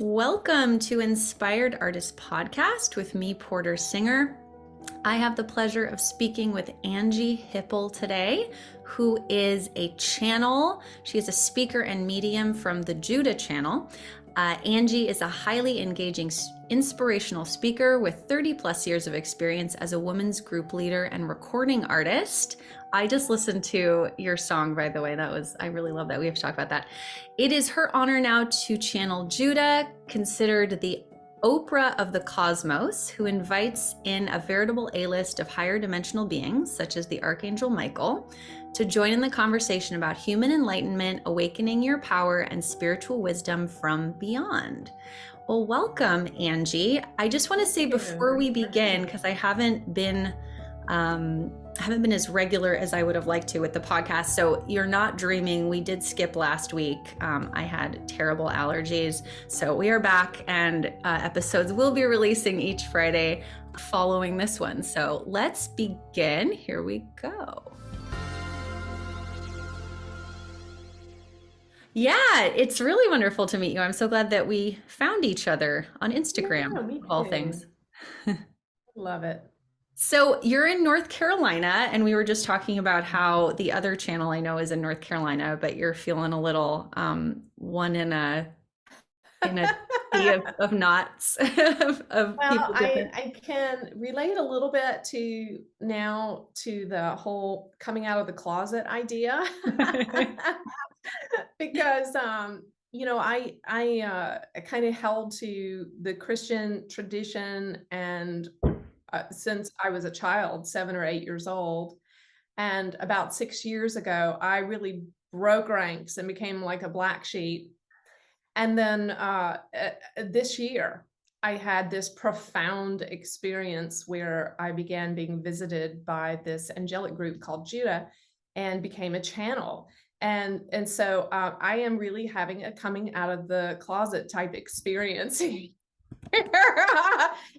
Welcome to Inspired Artist Podcast with me, Porter Singer. I have the pleasure of speaking with Anjie Hipple today, who is a channel. She is a speaker and medium from the Judah channel. Anjie is a highly engaging, inspirational speaker with 30 plus years of experience as a women's group leader and recording artist. I just listened to your song, by the way. I really love that. We have to talk about that. It is her honor now to channel Judah, considered the Oprah of the Cosmos, who invites in a veritable A-list of higher dimensional beings, such as the Archangel Michael, to join in the conversation about human enlightenment, awakening your power, and spiritual wisdom from beyond. Well, welcome, Anjie. I just want to say before we begin, because I haven't been as regular as I would have liked to with the podcast. So you're not dreaming. We did skip last week. I had terrible allergies. So we are back, and episodes will be releasing each Friday following this one. So let's begin. Here we go. Yeah, it's really wonderful to meet you. I'm so glad that we found each other on Instagram, Me of all too. things. Love it. So you're in North Carolina, and we were just talking about how the other channel I know is in North Carolina, but you're feeling a little one in a sea of knots of Well, people different. I can relate a little bit to the whole coming out of the closet idea because I kind of held to the Christian tradition and since I was a child, 7 or 8 years old. And about 6 years ago, I really broke ranks and became like a black sheep. And then this year, I had this profound experience where I began being visited by this angelic group called Judah and became a channel. And so I am really having a coming out of the closet type experience.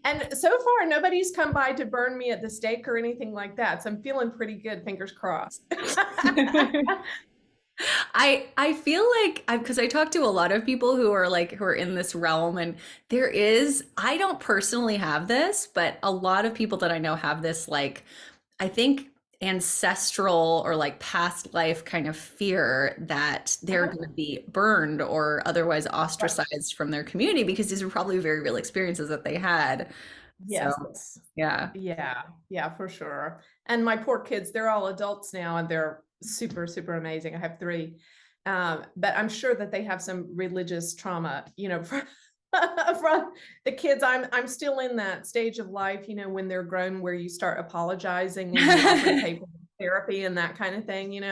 And so far, nobody's come by to burn me at the stake or anything like that. So I'm feeling pretty good, fingers crossed. I feel like because I talk to a lot of people who are in this realm, and I don't personally have this, but a lot of people that I know have this, like, I think ancestral or like past life kind of fear that they're going to be burned or otherwise Right. ostracized from their community because these are probably very real experiences that they had. So, Yes. yeah. Yeah. Yeah, for sure. And my poor kids, they're all adults now and they're super, super amazing. I have three. But I'm sure that they have some religious trauma, from, from the kids. I'm still in that stage of life, when they're grown, where you start apologizing and you offer to pay for therapy and that kind of thing.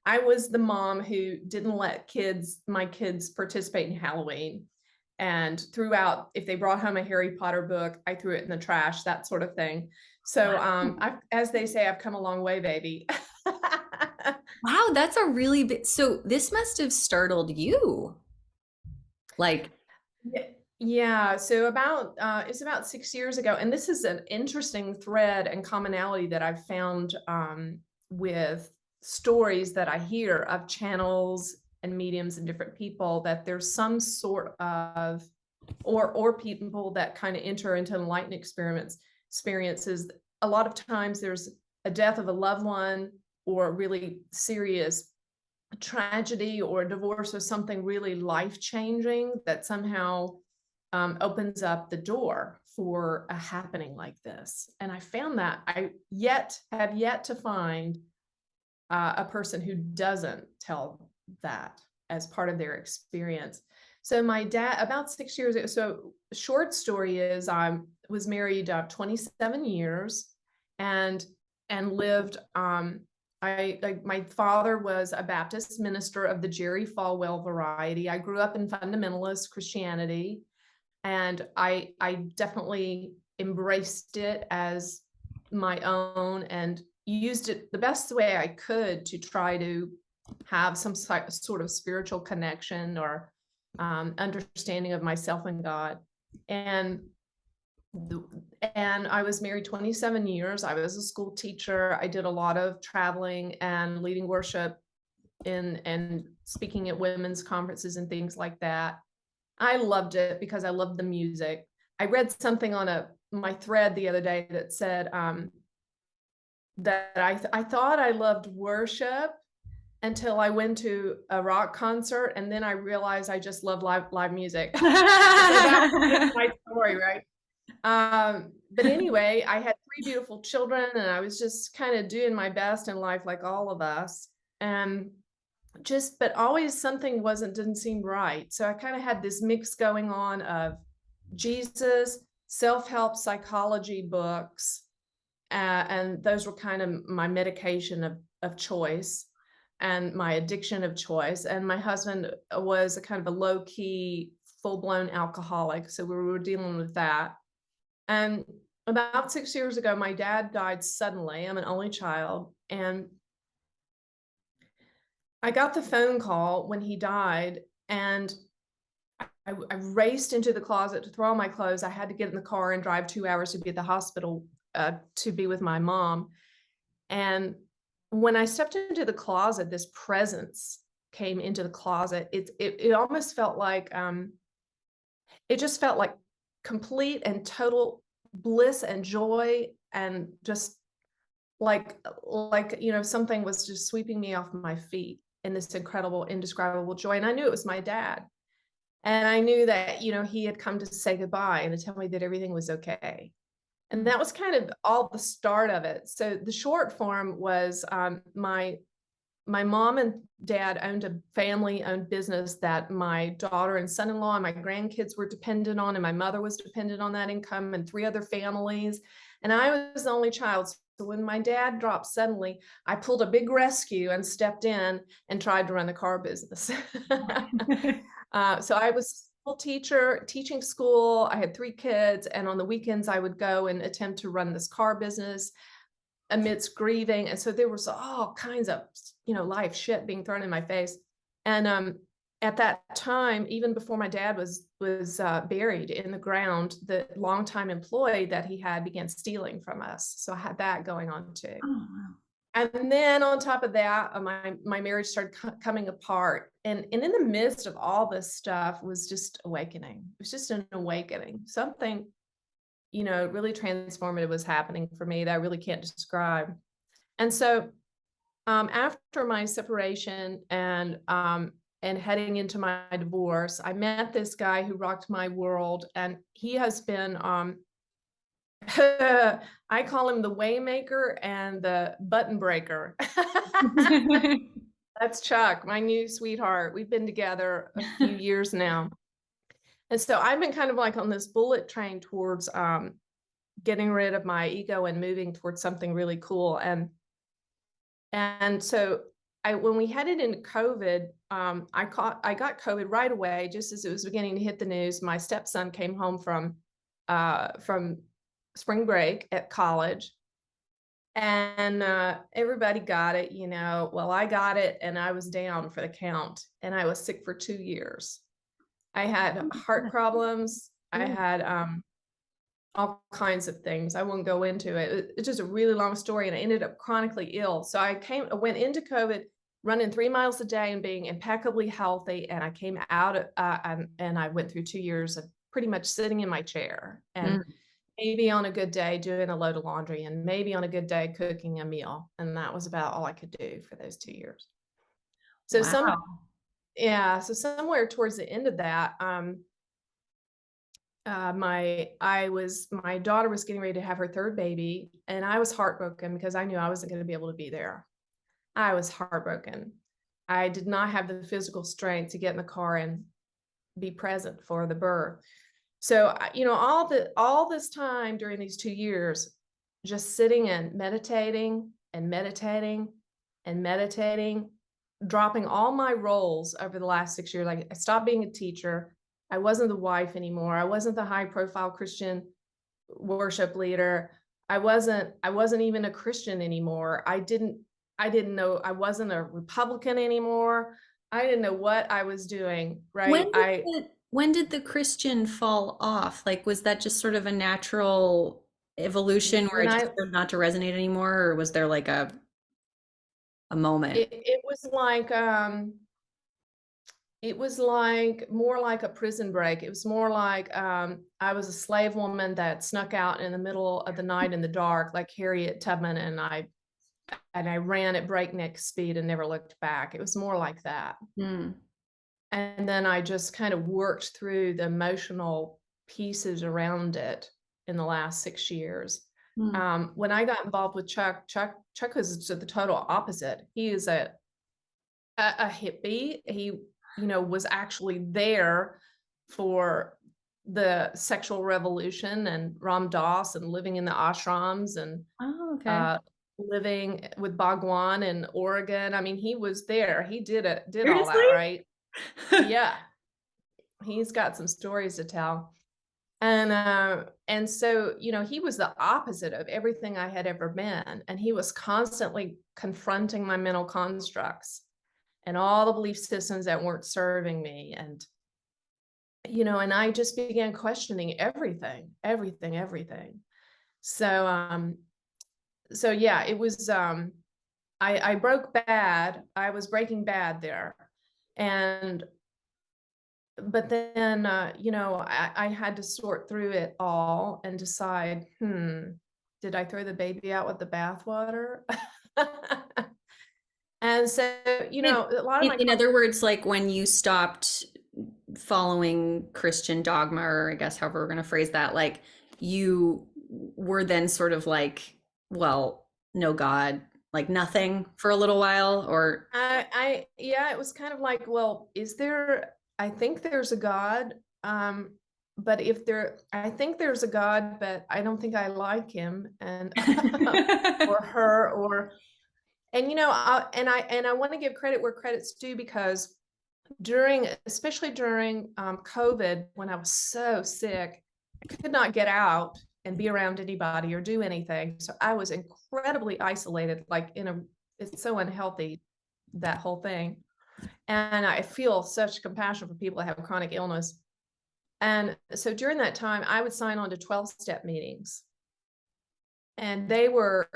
I was the mom who didn't let my kids participate in Halloween. And throughout, if they brought home a Harry Potter book, I threw it in the trash, that sort of thing. So, as they say, I've come a long way, baby. Wow, that's a really big, so this must have startled you. Like, Yeah. So it's about 6 years ago, and this is an interesting thread and commonality that I've found with stories that I hear of channels and mediums and different people, that there's some sort of or people that kind of enter into enlightened experiences. A lot of times there's a death of a loved one or really serious tragedy or divorce or something really life-changing that somehow opens up the door for a happening like this. And I found that I have yet to find a person who doesn't tell that as part of their experience. So my dad, about 6 years ago, so short story is I was married 27 years and lived, my father was a Baptist minister of the Jerry Falwell variety. I grew up in fundamentalist Christianity, and I definitely embraced it as my own and used it the best way I could to try to have some sort of spiritual connection or understanding of myself and God. And I was married 27 years. I was a school teacher. I did a lot of traveling and leading worship and speaking at women's conferences and things like that. I loved it because I loved the music. I read something on my thread the other day that said that I thought I loved worship until I went to a rock concert, and then I realized I just love live music. So that's my story, right? But anyway, I had three beautiful children, and I was just kind of doing my best in life, like all of us. And but always something didn't seem right. So I kind of had this mix going on of Jesus, self-help psychology books, and those were kind of my medication of choice and my addiction of choice. And my husband was a kind of a low-key, full-blown alcoholic. So we were dealing with that. And about 6 years ago, my dad died suddenly. I'm an only child. And I got the phone call when he died, and I raced into the closet to throw on my clothes. I had to get in the car and drive 2 hours to be at the hospital to be with my mom. And when I stepped into the closet, this presence came into the closet. It almost felt like it just felt like complete and total bliss and joy, and just like something was just sweeping me off my feet in this incredible, indescribable joy. And I knew it was my dad. And I knew that, he had come to say goodbye and to tell me that everything was okay. And that was kind of all the start of it. So the short form was my mom and dad owned a family-owned business that my daughter and son-in-law and my grandkids were dependent on, and my mother was dependent on that income, and three other families. And I was the only child. So when my dad dropped suddenly, I pulled a big rescue and stepped in and tried to run the car business. So I was a school teacher, teaching school. I had three kids, and on the weekends I would go and attempt to run this car business amidst grieving. And so there was all kinds of, life shit being thrown in my face. And at that time, even before my dad was buried in the ground, the longtime employee that he had began stealing from us. So I had that going on too. Oh, wow. And then on top of that, my marriage started coming apart. And in the midst of all this stuff was just awakening. It was just an awakening. Something, really transformative was happening for me that I really can't describe. And so after my separation and heading into my divorce, I met this guy who rocked my world. And he has been I call him the waymaker and the button breaker. That's Chuck, my new sweetheart. We've been together a few years now. And so I've been kind of like on this bullet train towards getting rid of my ego and moving towards something really cool. And so when we headed into COVID, I got COVID right away, just as it was beginning to hit the news. My stepson came home from spring break at college, and everybody got it, well, I got it, and I was down for the count, and I was sick for 2 years. I had heart problems. I had all kinds of things. I won't go into it. It's just a really long story, and I ended up chronically ill. So I went into COVID running 3 miles a day and being impeccably healthy, and I came out and I went through 2 years of pretty much sitting in my chair, and maybe on a good day doing a load of laundry, and maybe on a good day cooking a meal. And that was about all I could do for those 2 years. So Wow. so somewhere towards the end of that, my daughter was getting ready to have her third baby, and I was heartbroken because I knew I wasn't going to be able to be there. I was heartbroken. I did not have the physical strength to get in the car and be present for the birth. So, all this time during these 2 years, just sitting and meditating and meditating and meditating, dropping all my roles over the last 6 years. Like, I stopped being a teacher. I wasn't the wife anymore. I wasn't the high profile Christian worship leader. I wasn't even a Christian anymore. I didn't know. I wasn't a Republican anymore. I didn't know what I was doing, right? When did the Christian fall off? Like, was that just sort of a natural evolution where it just started not to resonate anymore, or was there like a moment? It was like It was like more like a prison break. It was more like I was a slave woman that snuck out in the middle of the night in the dark, like Harriet Tubman, and I ran at breakneck speed and never looked back. It was more like that. Mm. And then I just kind of worked through the emotional pieces around it in the last 6 years. Mm. When I got involved with Chuck was the total opposite. He is a hippie. He, was actually there for the sexual revolution and Ram Dass and living in the ashrams and Oh, okay. uh, living with Bhagwan in Oregon. I mean, he was there. He did all Seriously? that, right? Yeah, he's got some stories to tell. And so, he was the opposite of everything I had ever been. And he was constantly confronting my mental constructs and all the belief systems that weren't serving me. And I just began questioning everything. So yeah, it was, I broke bad. I was breaking bad there. And but then I had to sort through it all and decide, did I throw the baby out with the bathwater? And so, In, a lot of my in other words, like when you stopped following Christian dogma, or I guess however we're going to phrase that, like you were then sort of like, well, no God, like nothing for a little while, or yeah, it was kind of like, well, I think there's a God. But I think there's a God, but I don't think I like him and or her and I want to give credit where credit's due, because especially during COVID, when I was so sick, I could not get out and be around anybody or do anything. So I was incredibly isolated, it's so unhealthy, that whole thing. And I feel such compassion for people that have chronic illness. And so during that time, I would sign on to 12-step meetings. And they were,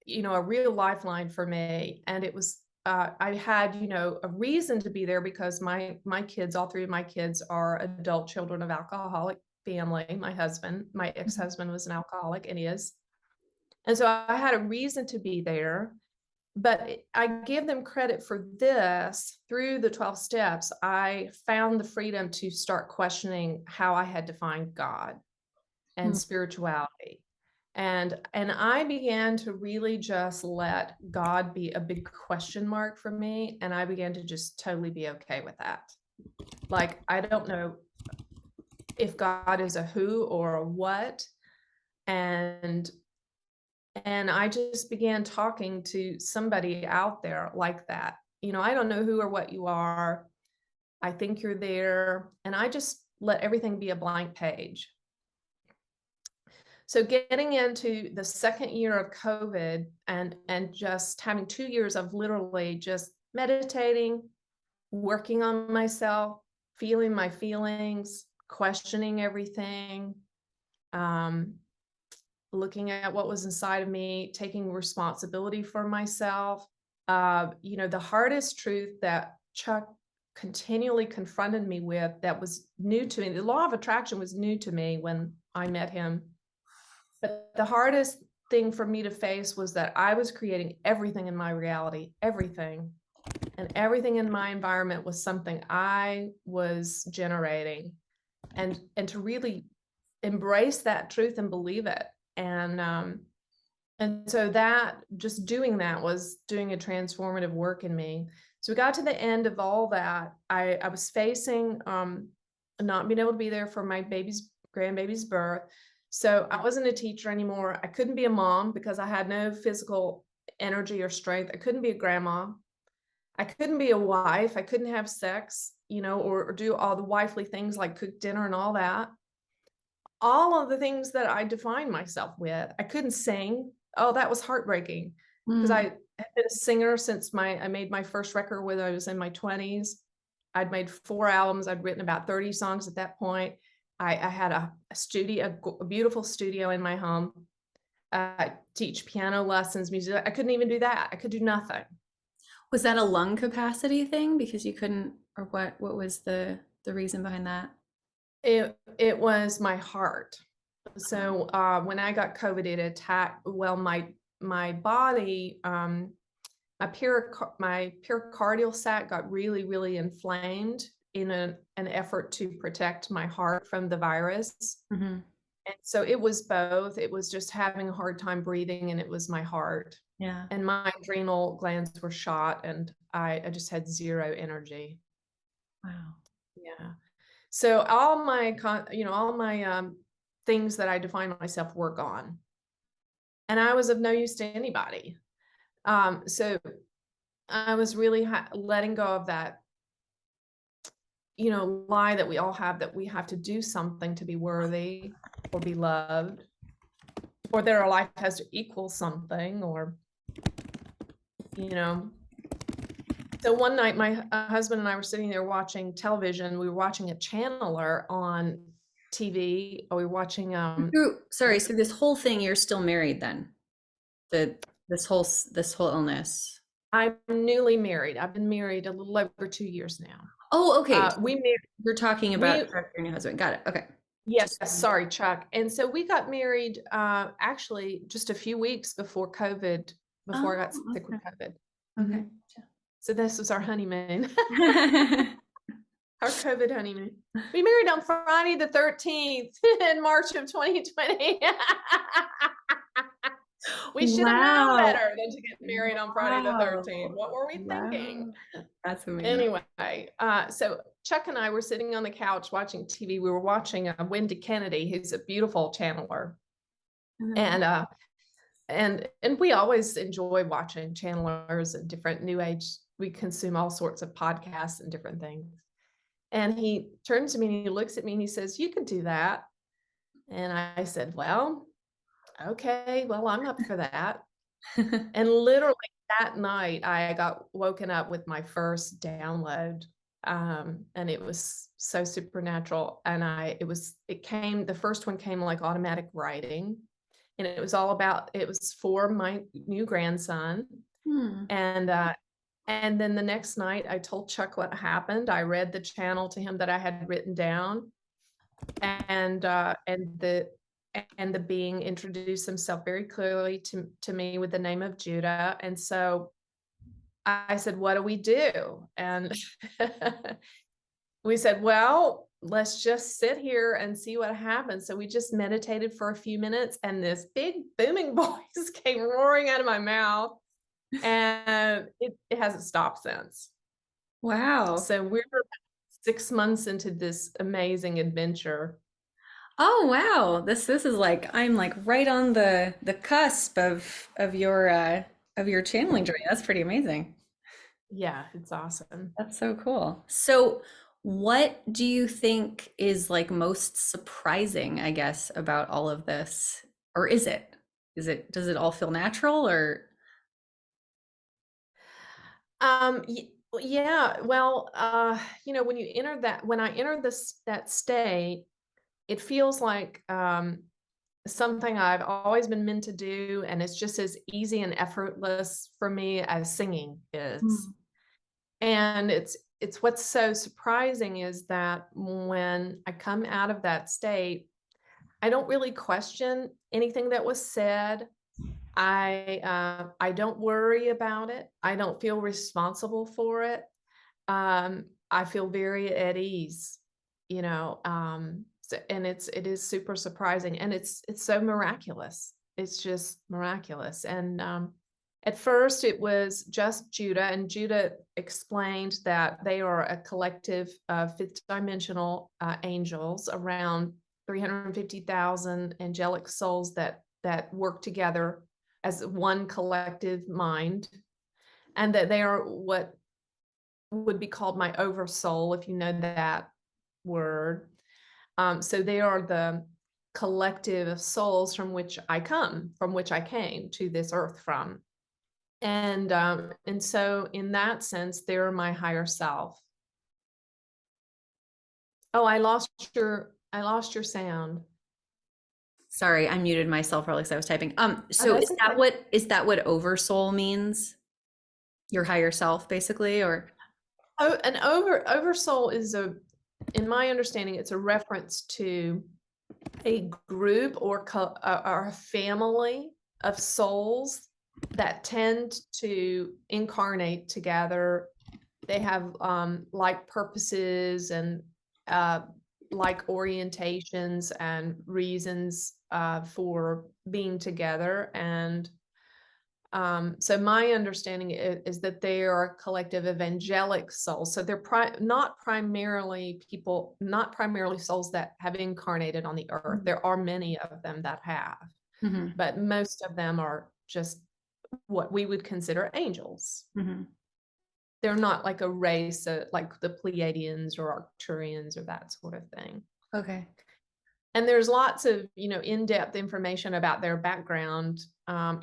a real lifeline for me. And it was, I had, a reason to be there, because my kids, all three of my kids are adult children of alcoholic family. My ex-husband was an alcoholic and is. And so I had a reason to be there. But I give them credit for this. Through the 12 steps, I found the freedom to start questioning how I had defined God and spirituality. And I began to really just let God be a big question mark for me. And I began to just totally be okay with that. Like, I don't know if God is a who or a what. And I just began talking to somebody out there like that. I don't know who or what you are. I think you're there. And I just let everything be a blank page. So getting into the second year of COVID and just having 2 years of literally just meditating, working on myself, feeling my feelings, questioning everything, looking at what was inside of me, taking responsibility for myself. The hardest truth that Chuck continually confronted me with, that was new to me. The law of attraction was new to me when I met him. But the hardest thing for me to face was that I was creating everything in my reality, everything. And everything in my environment was something I was generating. And to really embrace that truth and believe it. And so that, just doing that, was doing a transformative work in me. So we got to the end of all that. I was facing not being able to be there for my grandbaby's birth. So I wasn't a teacher anymore. I couldn't be a mom because I had no physical energy or strength. I couldn't be a grandma. I couldn't be a wife. I couldn't have sex, or do all the wifely things like cook dinner and all that. All of the things that I defined myself with. I couldn't sing. Oh, that was heartbreaking, because I had been a singer since I made my first record when I was in my 20s. I'd made 4 albums. I'd written about 30 songs at that point. I had a studio, a beautiful studio in my home. I teach piano lessons, music. I couldn't even do that. I could do nothing. Was that a lung capacity thing because you couldn't, or what was the reason behind that? It was my heart. So when I got COVID, it attacked, well, my body, my pericardial sac got really, really inflamed in an effort to protect my heart from the virus. Hmm. And so it was both. It was just having a hard time breathing, and it was my heart. Yeah. And my adrenal glands were shot, and I just had zero energy. Wow. Yeah. So all my, all my things that I define myself were gone, and I was of no use to anybody. So I was really letting go of that, lie that we all have, that we have to do something to be worthy or be loved, or that our life has to equal something, or, you know. So one night, my husband and I were sitting there watching television. We were watching a channeler on TV. Or we were watching, Sorry, so this whole thing, you're still married then? The this whole illness. I'm newly married. I've been married a little over 2 years now. Oh, okay. So We married, you're talking about we, Chuck, your new husband. Got it. Okay. yes, Just sorry, Chuck. And so we got married actually just a few weeks before COVID, before I got oh, sick with COVID. okay. Mhm. So this was our honeymoon, Okay. our COVID honeymoon. We married on Friday the 13th in March of 2020. We should have known Wow. better than to get married on Friday the Wow. 13th. What were we thinking? Wow. That's amazing. Anyway, so Chuck and I were sitting on the couch watching TV. We were watching Wendy Kennedy, who's a beautiful channeler, Mhm. and we always enjoy watching channelers and different new age. We consume all sorts of podcasts and different things. And he turns to me and he looks at me and he says, "You could do that." And I said, "Well, okay, well, I'm up for that." And literally that night, I got woken up with my first download. And it was so supernatural. And the first one came like automatic writing. And it was for my new grandson. Hmm. And then the next night, I told Chuck what happened. I read the channel to him that I had written down, and the being introduced himself very clearly to me with the name of Judah. And so I said, "What do we do?" And we said, "Well, let's just sit here and see what happens." So we just meditated for a few minutes, and this big booming voice came roaring out of my mouth, and it hasn't stopped since. Wow. So we're 6 months into this amazing adventure. Oh, wow. This is like I'm like right on the cusp of your channeling journey. That's pretty amazing. Yeah, it's awesome. That's so cool. So, what do you think is like most surprising, I guess, about all of this? Or is it? Does it all feel natural or Yeah, well, when I enter that state, it feels like something I've always been meant to do, and it's just as easy and effortless for me as singing is. Mm. And it's what's so surprising is that when I come out of that state, I don't really question anything that was said. I don't worry about it. I don't feel responsible for it. I feel very at ease, and it is super surprising, and it's so miraculous. It's just miraculous. And at first it was just Judah, and Judah explained that they are a collective of fifth dimensional angels, around 350,000 angelic souls that work together as one collective mind, and that they are what would be called my oversoul, if you know that word. So they are the collective of souls from which I came to this earth from. And so in that sense, they're my higher self. Oh, I lost your sound. sorry, I muted myself earlier because I was typing. Oh, So that's okay. is that what oversoul means? your higher self, basically, or Oh, an oversoul is in my understanding, it's a reference to a group or a family of souls that tend to incarnate together. They have like purposes and uh, like orientations and reasons for being together. And so my understanding is that they are a collective of angelic souls. So they're not primarily souls that have incarnated on the earth. Mhm. There are many of them that have, Mhm. but most of them are just what we would consider angels. Mhm. They're not like a race like the Pleiadians or Arcturians or that sort of thing. Okay. And there's lots of, in-depth information about their background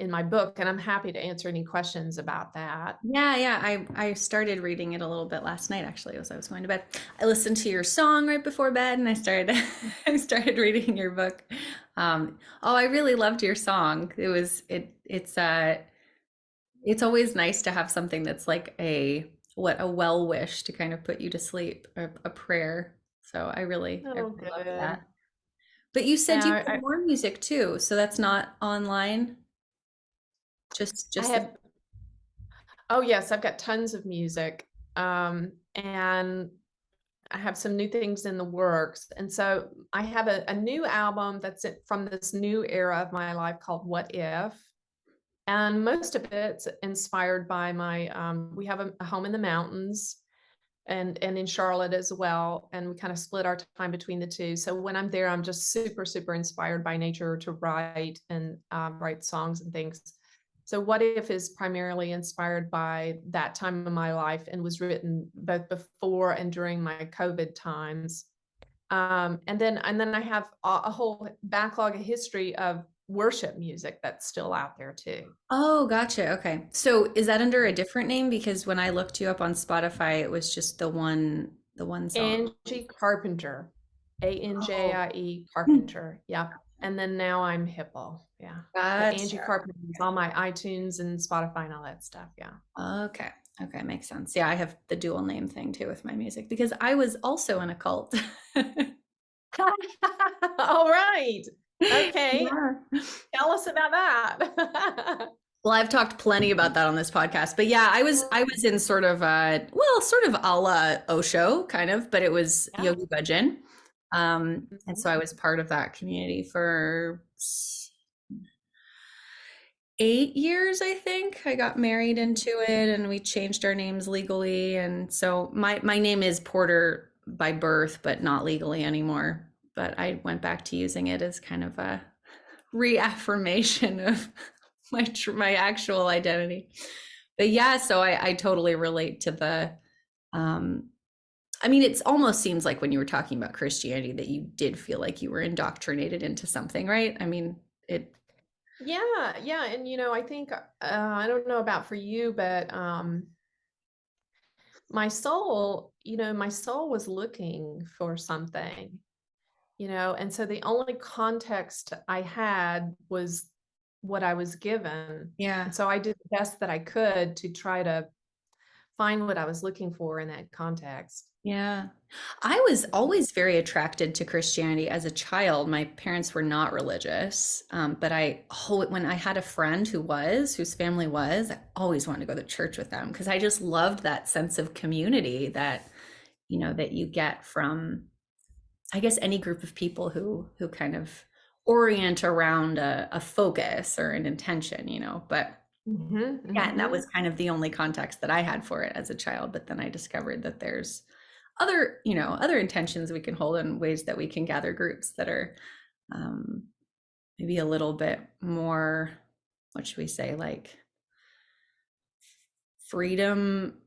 in my book, and I'm happy to answer any questions about that. Yeah, yeah. I started reading it a little bit last night actually as I was going to bed. I listened to your song right before bed and I started I started reading your book. Oh, I really loved your song. It's always nice to have something that's like a well wish to kind of put you to sleep, a prayer. So I Oh, really loved that. good. But you said you Yeah, have more music too, so that's not online, I just the have, oh yes, I've got tons of music. And I have some new things in the works. And so I have a new album from this new era of my life called What If? And most of it's inspired by we have a home in the mountains and in Charlotte as well. And we kind of split our time between the two. So when I'm there, I'm just super, super inspired by nature to write and write songs and things. So What If is primarily inspired by that time of my life and was written both before and during my COVID times. And then I have a whole backlog of history of worship music that's still out there too. Oh, gotcha. Okay. So is that under a different name? Because when I looked you up on Spotify, it was just the one song. Anjie Carpenter, Oh, Anjie hmm, Carpenter. Yeah. And then now I'm Hipple. Yeah. But Anjie gotcha. Carpenter is on my iTunes and Spotify and all that stuff. Yeah. Okay. Okay, makes sense. Yeah, I have the dual name thing too with my music because I was also in a cult. All right. Okay. Yeah. Tell us about that. Well, I've talked plenty about that on this podcast, but yeah, I was in sort of sort of a la Osho kind of, but it was Yeah. Yogi Bhajan. And Mhm. so I was part of that community for 8 years, I think. I got married into it and we changed our names legally. And so my name is Porter by birth, but not legally anymore. But I went back to using it as kind of a reaffirmation of my actual identity. But yeah, so I totally relate to the um I mean, it almost seems like when you were talking about Christianity that you did feel like you were indoctrinated into something, right? I mean, it Yeah. Yeah. And, I think, I don't know about for you, but my soul was looking for something. And so the only context I had was what I was given. yeah. And so I did the best that I could to try to find what I was looking for in that context. Yeah. I was always very attracted to Christianity as a child. My parents were not religious, but when I had a friend whose family was, I always wanted to go to church with them because I just loved that sense of community that, that you get from, I guess, any group of people who kind of orient around a focus or an intention, but Hmm. yeah, and that Hmm. was kind of the only context that I had for it as a child. But then I discovered that there's other intentions we can hold in ways that we can gather groups that are um, maybe a little bit more, what should we say, like freedom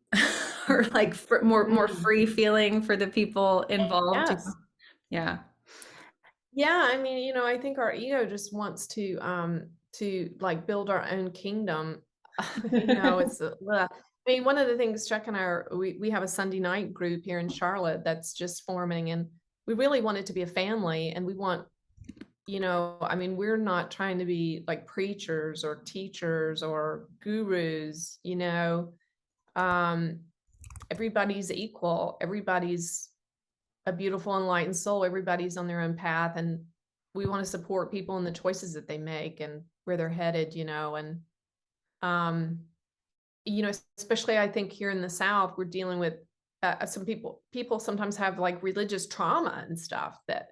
or like more free feeling for the people involved. Yes. Yeah. Yeah. I mean, I think our ego just wants to like build our own kingdom. It's I mean, one of the things Chuck and we have a Sunday night group here in Charlotte that's just forming, and we really want it to be a family, and we want, I mean, we're not trying to be like preachers or teachers or gurus. Um, everybody's equal. Everybody's a beautiful, enlightened soul. Everybody's on their own path, and we want to support people in the choices that they make and where they're headed, and um, especially I think here in the South, we're dealing with some people sometimes have like religious trauma and stuff that,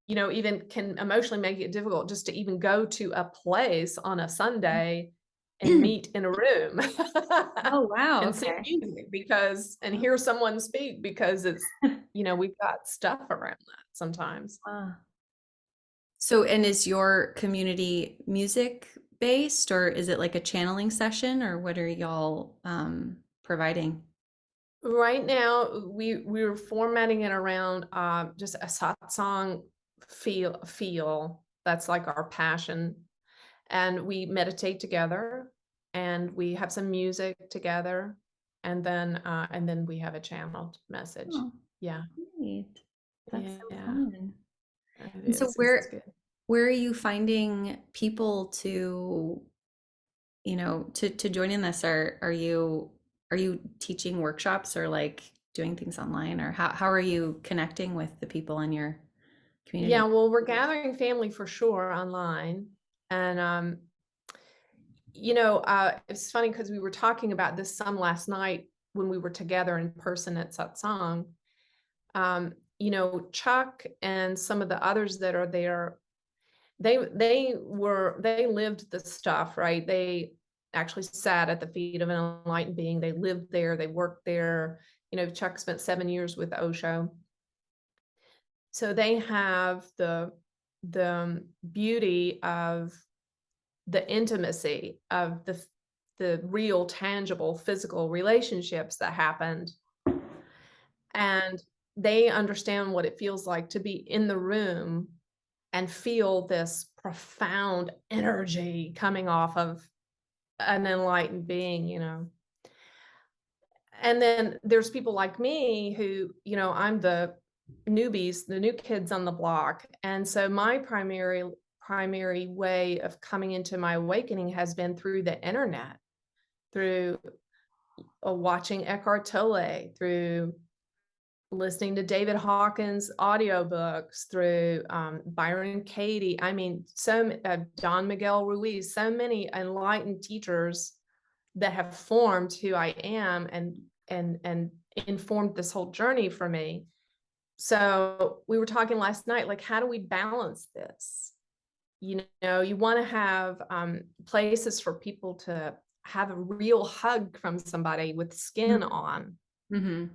even can emotionally make it difficult just to even go to a place on a Sunday and meet in a room Oh, wow. and sing Okay. music and hear someone speak because we've got stuff around that sometimes. Wow. So, and is your community music based, or is it like a channeling session, or what are y'all providing? Right now, we're formatting it around just a satsang feel. That's like our passion, and we meditate together, and we have some music together, and then we have a channeled message. Oh, Yeah, great. That's so yeah, fun. it And so is. It's good. where are you finding people to, to join in this? Are you teaching workshops or like doing things online, or how are you connecting with the people in your Yeah, community? well, we're gathering family for sure online, and it's funny because we were talking about this some last night when we were together in person at satsang. Chuck and some of the others that are there, they lived the stuff, right? They actually sat at the feet of an enlightened being. They lived there, they worked there. Chuck spent 7 years with Osho. So they have the beauty of the intimacy of the real, tangible, physical relationships that happened. And they understand what it feels like to be in the room and feel this profound energy coming off of an enlightened being. And then there's people like me who, I'm the newbies, the new kids on the block. And so my primary way of coming into my awakening has been through the internet, through watching Eckhart Tolle, through listening to David Hawkins audiobooks, through Byron Katie. I mean, Don Miguel Ruiz, so many enlightened teachers that have formed who I am and informed this whole journey for me. So we were talking last night, like, how do we balance this? You want to have places for people to have a real hug from somebody with skin on Mm-hmm.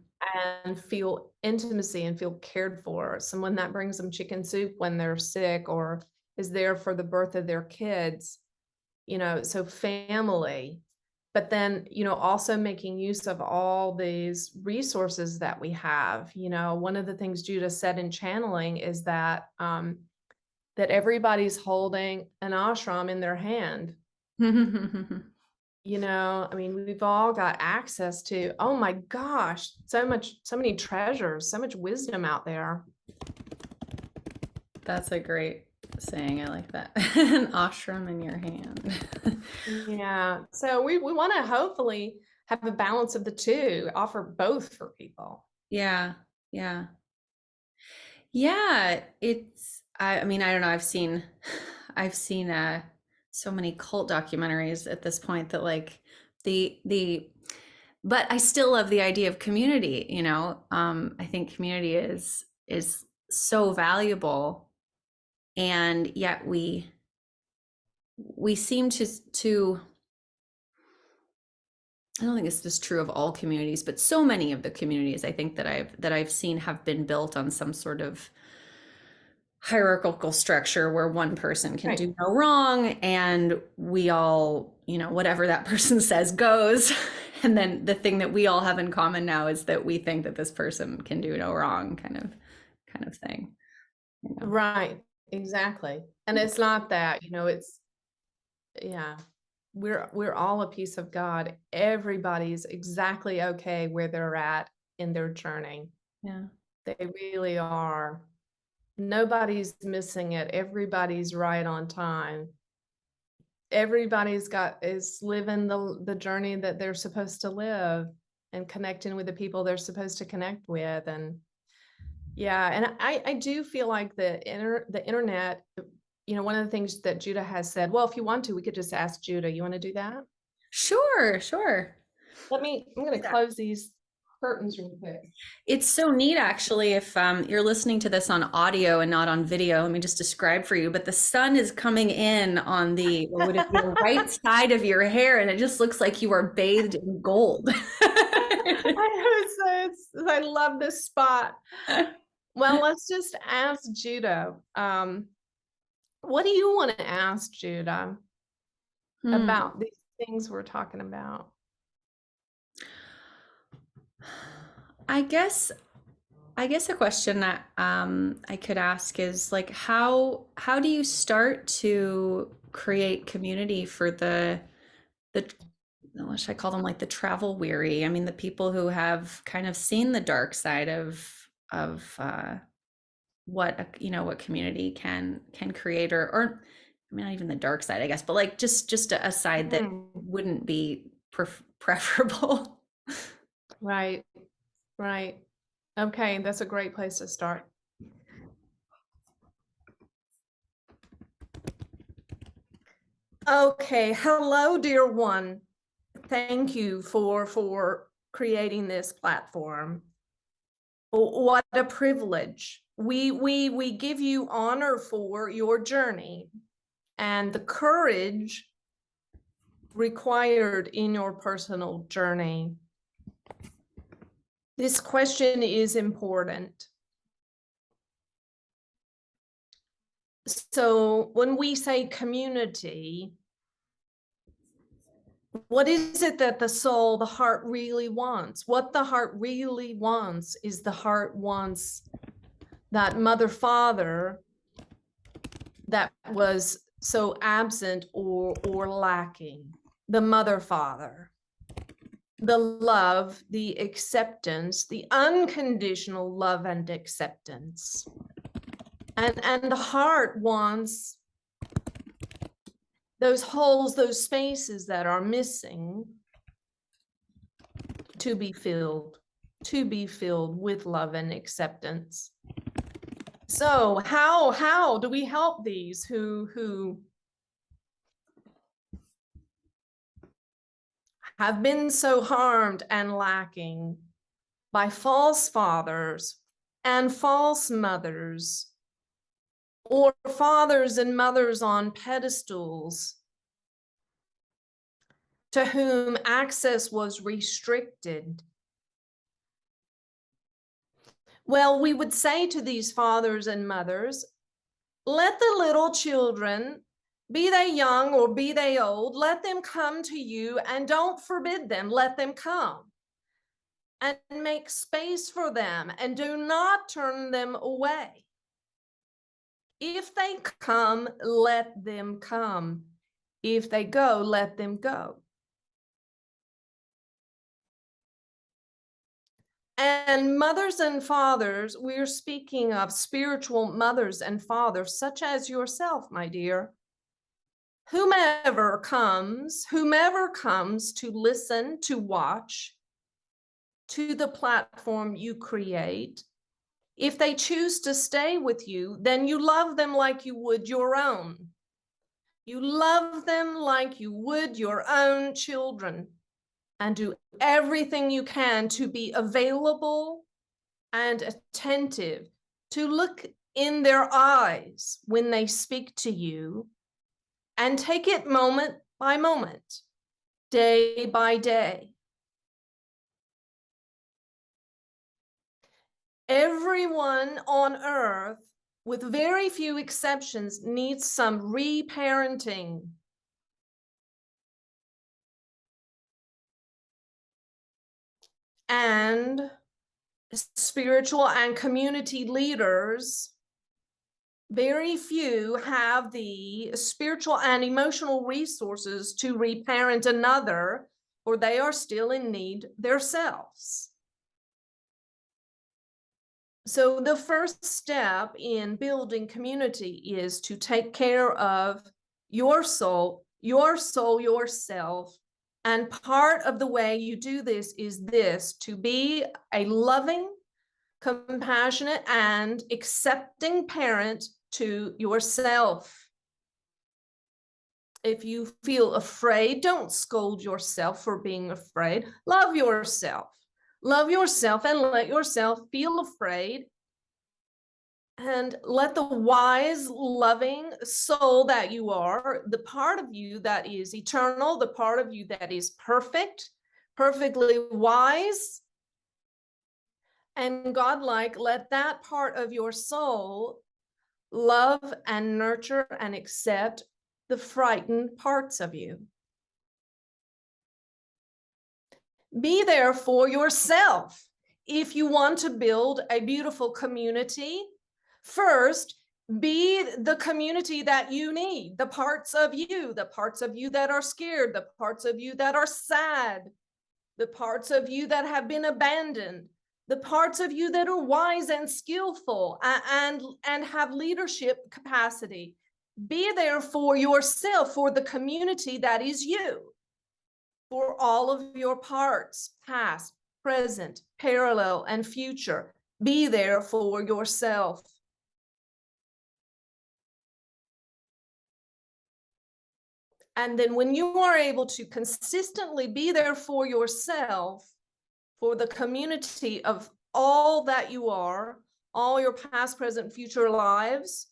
and feel intimacy and feel cared for. Someone that brings them chicken soup when they're sick or is there for the birth of their kids, so family. But then, also making use of all these resources that we have. One of the things Judah said in channeling is that that everybody's holding an ashram in their hand. I mean, we've all got access to, oh my gosh, so many treasures, so much wisdom out there. That's a great saying. I like that. An ashram in your hand. Yeah. So we want to hopefully have a balance of the two, offer both for people. Yeah. Yeah. Yeah. I mean, I don't know. I've seen so many cult documentaries at this point that like the but I still love the idea of community. I think community is so valuable, and yet we seem to I don't think this is true of all communities, but so many of the communities I think that I've seen have been built on some sort of hierarchical structure where one person can Right. do no wrong and we all, whatever that person says goes. And then the thing that we all have in common now is that we think that this person can do no wrong, kind of thing. Right. Exactly. And it's not that, yeah, we're all a piece of God. Everybody's exactly okay where they're at in their journey. Yeah. They really are. Nobody's missing it. Everybody's right on time. everybody's is living the journey that they're supposed to live and connecting with the people they're supposed to connect with. And yeah, and I do feel like the internet, one of the things that Judah has said, well, if you want to, we could just ask Judah. You want to do that? Sure, sure. I'm going to close these curtains real quick. It's so neat, actually, if you're listening to this on audio and not on video. Let me just describe for you. But the sun is coming in on the, what would it be, the right side of your hair, and it just looks like you are bathed in gold. I love this spot. Well, let's just ask Judah. What do you want to ask Judah about these things we're talking about? I guess a question that I could ask is like, how do you start to create community for the what should I call them, like the travel weary? I mean, the people who have kind of seen the dark side of what what community can create, or I mean, not even the dark side, I guess, but like just a side that wouldn't be preferable. Right. Okay, that's a great place to start. Okay, hello, dear one. Thank you for creating this platform. What a privilege. We give you honor for your journey and the courage required in your personal journey. This question is important. So when we say community, what is it that the soul, the heart really wants? What the heart really wants is the heart wants that mother father that was so absent or lacking. The mother father, the love, the acceptance, the unconditional love and acceptance. And the heart wants those holes, those spaces that are missing to be filled with love and acceptance. So how do we help these who have been so harmed and lacking by false fathers and false mothers, or fathers and mothers on pedestals to whom access was restricted? Well, we would say to these fathers and mothers, let the little children, be they young or be they old, let them come to you and don't forbid them. Let them come and make space for them and do not turn them away. If they come, let them come. If they go, let them go. And mothers and fathers, we're speaking of spiritual mothers and fathers, such as yourself, my dear. Whomever comes to listen, to watch, to the platform you create, if they choose to stay with you, then you love them like you would your own. You love them like you would your own children, and do everything you can to be available and attentive, to look in their eyes when they speak to you, and take it moment by moment, day by day. Everyone on earth, with very few exceptions, needs some reparenting. And spiritual and community leaders, very few have the spiritual and emotional resources to reparent another, or they are still in need themselves. So the first step in building community is to take care of your soul, your soul, yourself. And part of the way you do this is this: to be a loving, compassionate, and accepting parent to yourself. If you feel afraid, don't scold yourself for being afraid. Love yourself. Love yourself and let yourself feel afraid. And let the wise, loving soul that you are, the part of you that is eternal, the part of you that is perfect, perfectly wise and godlike, let that part of your soul love and nurture and accept the frightened parts of you. Be there for yourself. If you want to build a beautiful community, first, be the community that you need, the parts of you that are scared, the parts of you that are sad, the parts of you that have been abandoned, the parts of you that are wise and skillful and have leadership capacity. Be there for yourself, for the community that is you, for all of your parts, past, present, parallel, and future. Be there for yourself. And then when you are able to consistently be there for yourself, for the community of all that you are, all your past, present, future lives,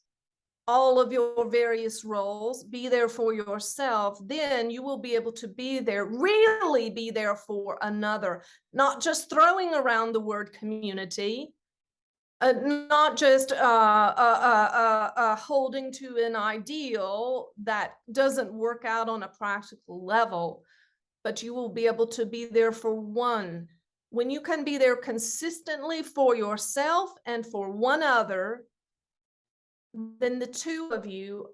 all of your various roles, be there for yourself, then you will be able to be there, really be there for another, not just throwing around the word community, not just holding to an ideal that doesn't work out on a practical level, but you will be able to be there for one. When you can be there consistently for yourself and for one other, then the two of you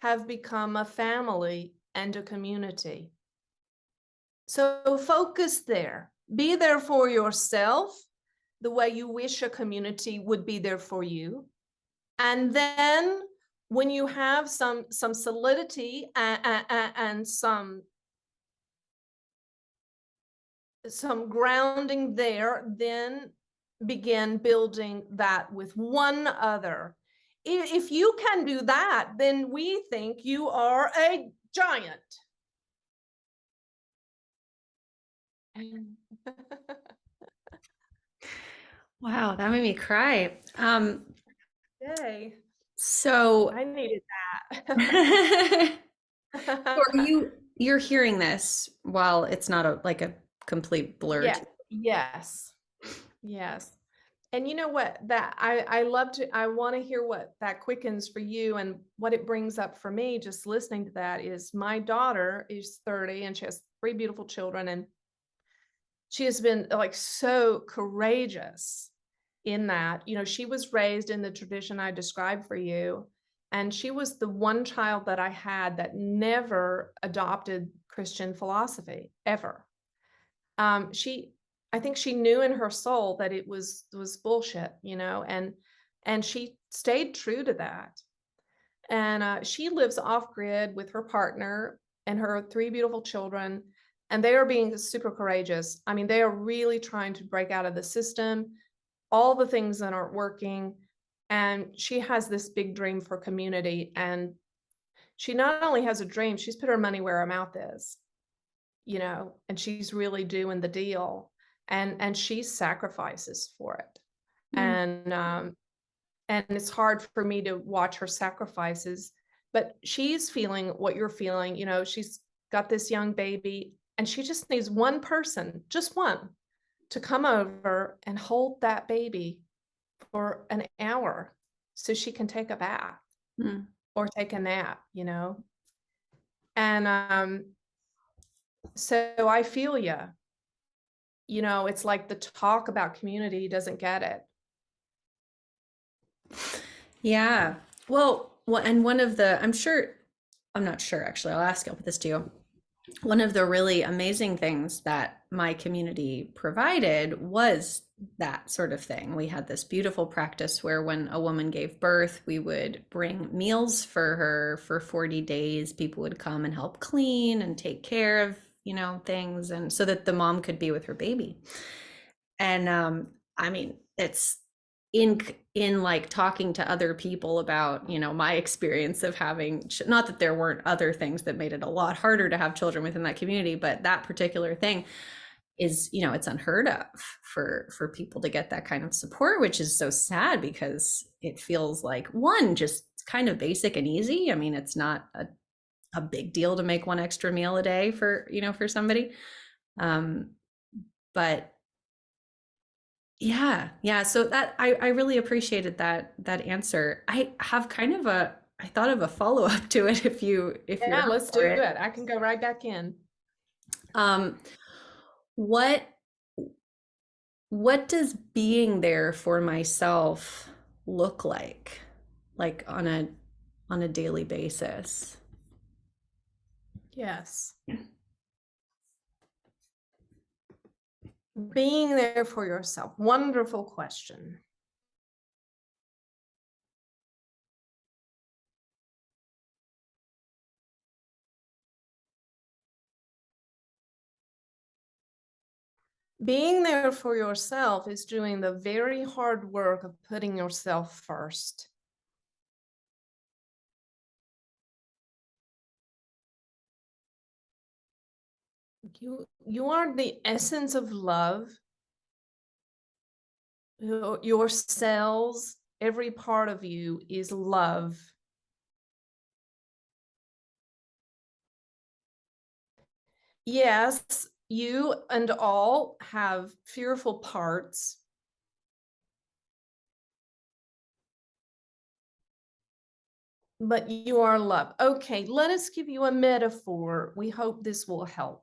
have become a family and a community. So focus there. Be there for yourself the way you wish a community would be there for you. And then when you have some solidity and some grounding there, then begin building that with one other. If you can do that, then we think you are a giant. Wow, that made me cry. Yay. So I needed that. you're hearing this while it's not a complete blur. Yeah. Yes. Yes. And you know what, that I want to hear what that quickens for you, and what it brings up for me just listening to that is my daughter is 30 and she has 3 beautiful children, and she has been like so courageous in that. You know, she was raised in the tradition I described for you, and she was the one child that I had that never adopted Christian philosophy ever. I think she knew in her soul that it was bullshit, you know, and she stayed true to that. And she lives off grid with her partner and her 3 beautiful children, and they are being super courageous. I mean, they are really trying to break out of the system, all the things that aren't working. And she has this big dream for community. And she not only has a dream, she's put her money where her mouth is, you know, and she's really doing the deal. And she sacrifices for it. And it's hard for me to watch her sacrifices, but she's feeling what you're feeling. You know, she's got this young baby, and she just needs one person, just one, to come over and hold that baby for an hour so she can take a bath or take a nap, you know. And so I feel you. You know, it's like the talk about community doesn't get it. Yeah. Well, and one of the, I'm not sure actually, I'll put this to you. One of the really amazing things that my community provided was that sort of thing. We had this beautiful practice where when a woman gave birth, we would bring meals for her for 40 days. People would come and help clean and take care of, things, and so that the mom could be with her baby. And I mean, it's in like talking to other people about, my experience of having, not that there weren't other things that made it a lot harder to have children within that community, but that particular thing is, it's unheard of for people to get that kind of support, which is so sad because it feels like, one, just kind of basic and easy. I mean, it's not a big deal to make one extra meal a day for somebody. But yeah. So that I really appreciated that answer. I have kind of I thought of a follow-up to it if you're Yeah, up let's do for it. it. I can go right back in. Um, what what does being there for myself look like on a daily basis? Yes. Being there for yourself. Wonderful question. Being there for yourself is doing the very hard work of putting yourself first. You are the essence of love. Your cells, every part of you is love. Yes, you and all have fearful parts. But you are love. Okay, let us give you a metaphor. We hope this will help.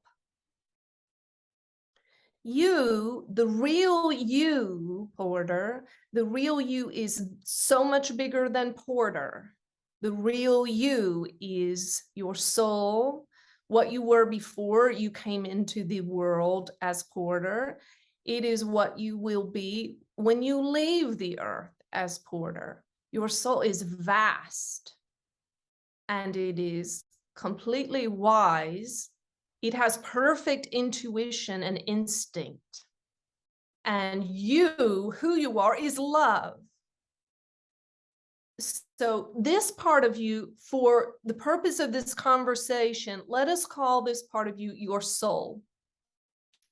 You, the real you, Porter, the real you is so much bigger than Porter. The real you is your soul, what you were before you came into the world as Porter. It is what you will be when you leave the earth as Porter. Your soul is vast and it is completely wise. It has perfect intuition and instinct. And you, who you are, is love. So this part of you, for the purpose of this conversation, let us call this part of you your soul.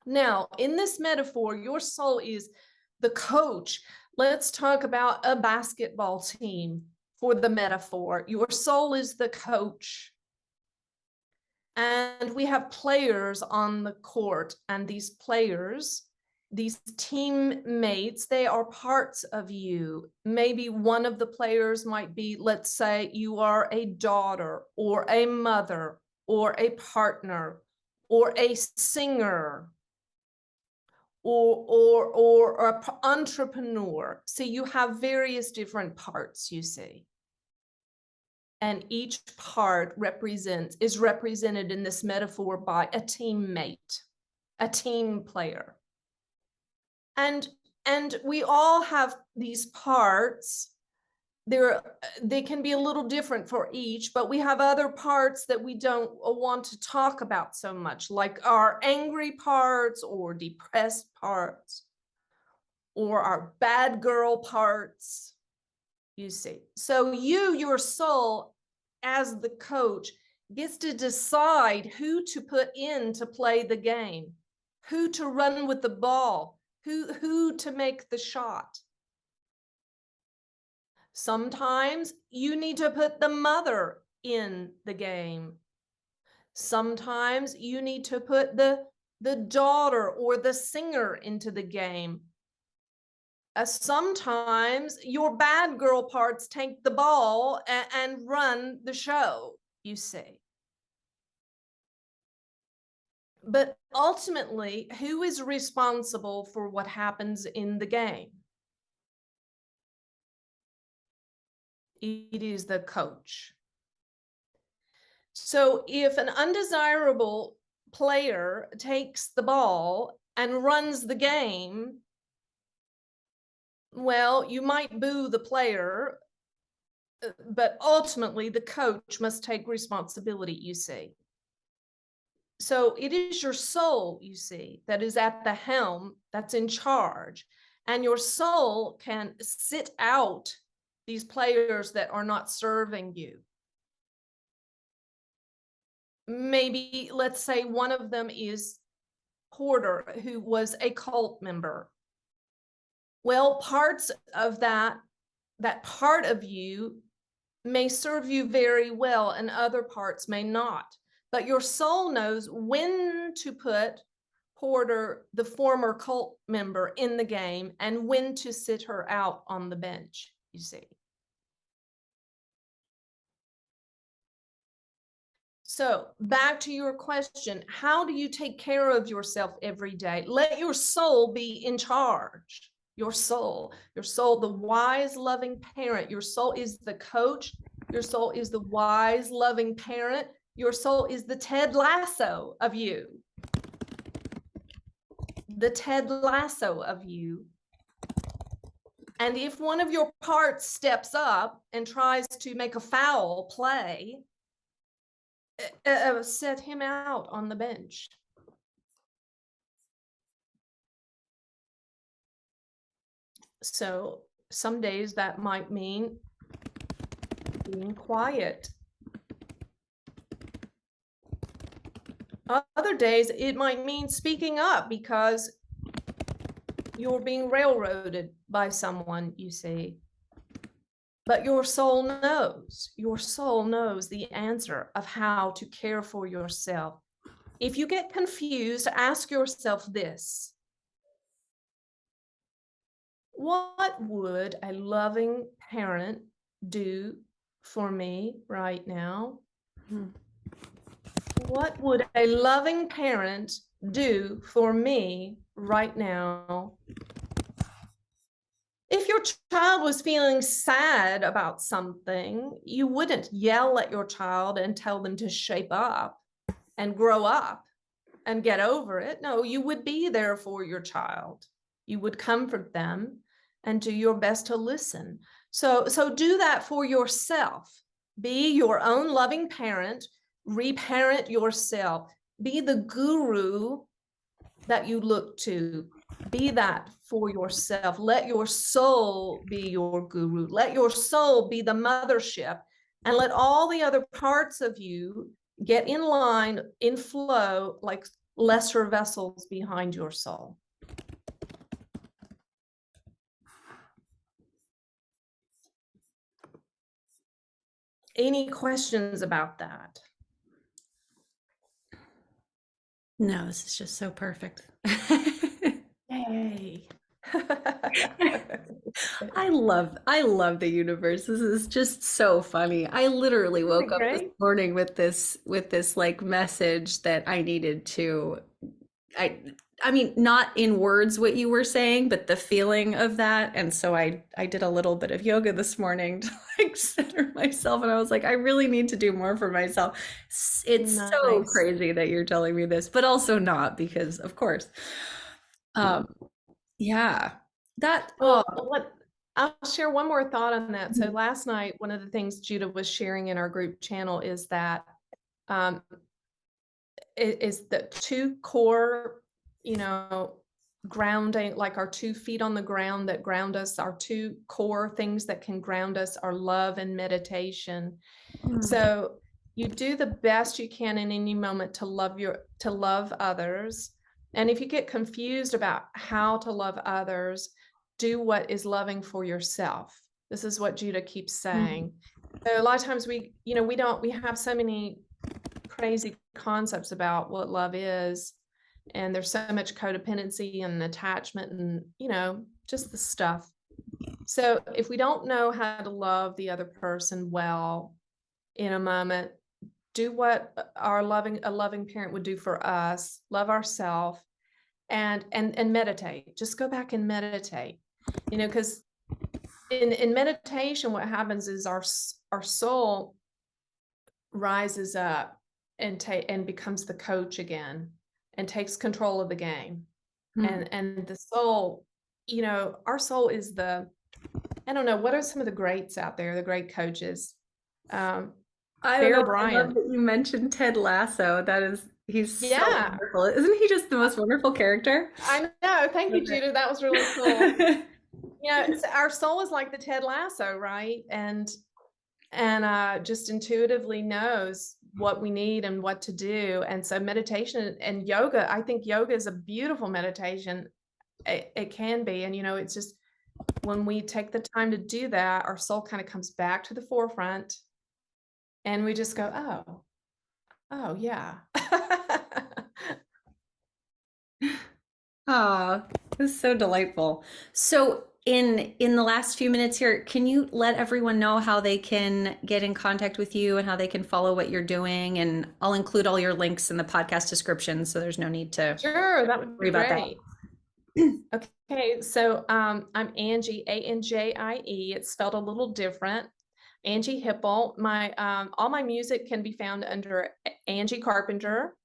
Now, in this metaphor, your soul is the coach. Let's talk about a basketball team for the metaphor. Your soul is the coach. And we have players on the court, and these players, these teammates, they are parts of you. Maybe one of the players might be, let's say you are a daughter or a mother or a partner or a singer or an entrepreneur. So you have various different parts, you see. And each part is represented in this metaphor by a teammate, a team player. And we all have these parts. They can be a little different for each, but we have other parts that we don't want to talk about so much, like our angry parts or depressed parts or our bad girl parts, you see. So your soul, as the coach, gets to decide who to put in to play the game, who to run with the ball, who to make the shot. Sometimes you need to put the mother in the game. Sometimes you need to put the daughter or the singer into the game. Sometimes your bad girl parts take the ball and run the show, you see. But ultimately, who is responsible for what happens in the game? It is the coach. So if an undesirable player takes the ball and runs the game, Well, you might boo the player, but ultimately the coach must take responsibility, you see. So it is your soul, you see, that is at the helm, that's in charge. And your soul can sit out these players that are not serving you. Maybe, let's say one of them is Porter, who was a cult member. Well, parts of that part of you may serve you very well and other parts may not. But your soul knows when to put Porter, the former cult member, in the game and when to sit her out on the bench, you see. So back to your question, how do you take care of yourself every day? Let your soul be in charge. Your soul, the wise, loving parent. Your soul is the coach. Your soul is the wise, loving parent. Your soul is the Ted Lasso of you. The Ted Lasso of you. And if one of your parts steps up and tries to make a foul play, set him out on the bench. So some days that might mean being quiet. Other days it might mean speaking up because you're being railroaded by someone, you see. But your soul knows the answer of how to care for yourself. If you get confused, ask yourself this: what would a loving parent do for me right now? What would a loving parent do for me right now? If your child was feeling sad about something, you wouldn't yell at your child and tell them to shape up and grow up and get over it. No, you would be there for your child. You would comfort them and do your best to listen. So do that for yourself. Be your own loving parent, reparent yourself. Be the guru that you look to. Be that for yourself. Let your soul be your guru. Let your soul be the mothership, and let all the other parts of you get in line, in flow, like lesser vessels behind your soul. Any questions about that? No, this is just so perfect. Yay. I love the universe. This is just so funny. I literally woke up this morning with this like message that I needed to I mean, not in words what you were saying, but the feeling of that. And so I did a little bit of yoga this morning to like center myself. And I was like, I really need to do more for myself. It's so Nice. crazy that you're telling me this, but also not, because of course. Yeah. That Well, I'll share one more thought on that. So last night, one of the things Judah was sharing in our group channel is that is the two core, grounding, like our 2 feet on the ground that ground us. Our 2 core things that can ground us are love and meditation. So you do the best you can in any moment to love others. And if you get confused about how to love others, do what is loving for yourself. This is what Judah keeps saying. So a lot of times we have so many crazy concepts about what love is, and there's so much codependency and attachment and just the stuff. So if we don't know how to love the other person well in a moment, do what a loving parent would do for us. Love ourselves and meditate. Just go back and meditate. Because in meditation, what happens is our soul rises up and becomes the coach again and takes control of the game. And the soul, our soul is I don't know, what are some of the greats out there, the great coaches? I don't Bear know. I love Bryant. that you mentioned Ted Lasso. He's so Yeah, wonderful. Isn't he just the most wonderful character? I know. Thank you, Okay. Judah. That was really cool. Our soul is like the Ted Lasso, right? And just intuitively knows what we need and what to do. And so meditation and yoga, I think yoga is a beautiful meditation. It can be. And, it's just when we take the time to do that, our soul kind of comes back to the forefront and we just go, oh, yeah. Oh, this is so delightful. So in the last few minutes here, can you let everyone know how they can get in contact with you and how they can follow what you're doing? And I'll include all your links in the podcast description, so there's no need to Sure, that would worry be about that. great. Okay, so I'm Anjie, Anjie. It's spelled a little different. Anjie Hipple. All my music can be found under Anjie Carpenter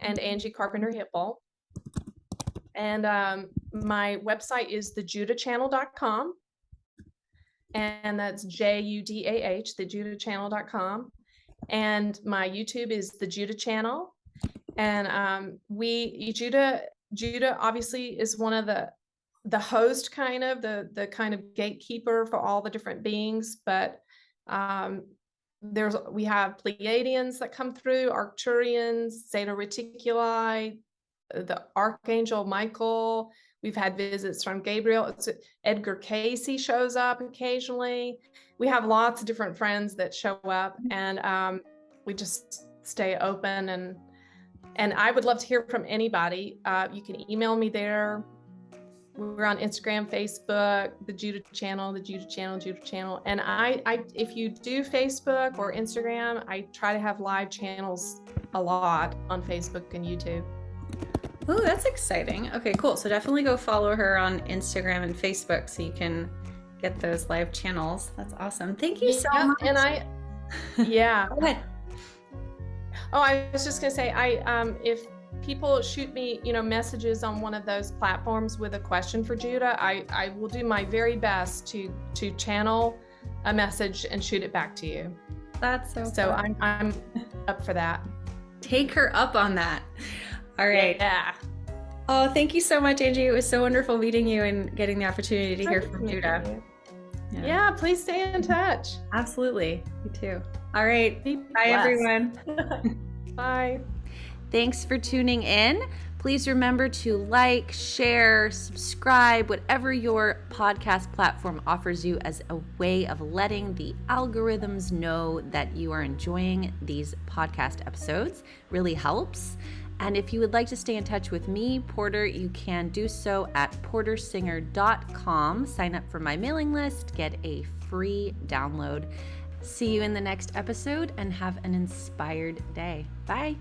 and Anjie Carpenter Hipple. And my website is thejudahchannel.com. And that's JUDAH, thejudahchannel.com. And my YouTube is the Judah Channel. And Judah obviously is one of the host, kind of the kind of gatekeeper for all the different beings, but we have Pleiadians that come through, Arcturians, Zeta Reticuli, the Archangel Michael. We've had visits from Gabriel. Edgar Casey shows up occasionally. We have lots of different friends that show up, and we just stay open. And I would love to hear from anybody. You can email me there. We're on Instagram, Facebook, the Judah Channel. And if you do Facebook or Instagram, I try to have live channels a lot on Facebook and YouTube. Oh, that's exciting. Okay, cool. So definitely go follow her on Instagram and Facebook so you can get those live channels. That's awesome. Thank you so much. And yeah. Go ahead. Oh, I was just gonna say, if people shoot me, messages on one of those platforms with a question for Judah, I will do my very best to channel a message and shoot it back to you. That's so fun. I'm up for that. Take her up on that. All right. Yeah. Oh, thank you so much, Anjie. It was so wonderful meeting you and getting the opportunity to hear from Judah. Yeah, please stay in touch. Absolutely. You too. All right. Be Bye, everyone. Bye. Thanks for tuning in. Please remember to like, share, subscribe, whatever your podcast platform offers you as a way of letting the algorithms know that you are enjoying these podcast episodes. Really helps. And if you would like to stay in touch with me, Porter, you can do so at portersinger.com. Sign up for my mailing list, get a free download. See you in the next episode and have an inspired day. Bye.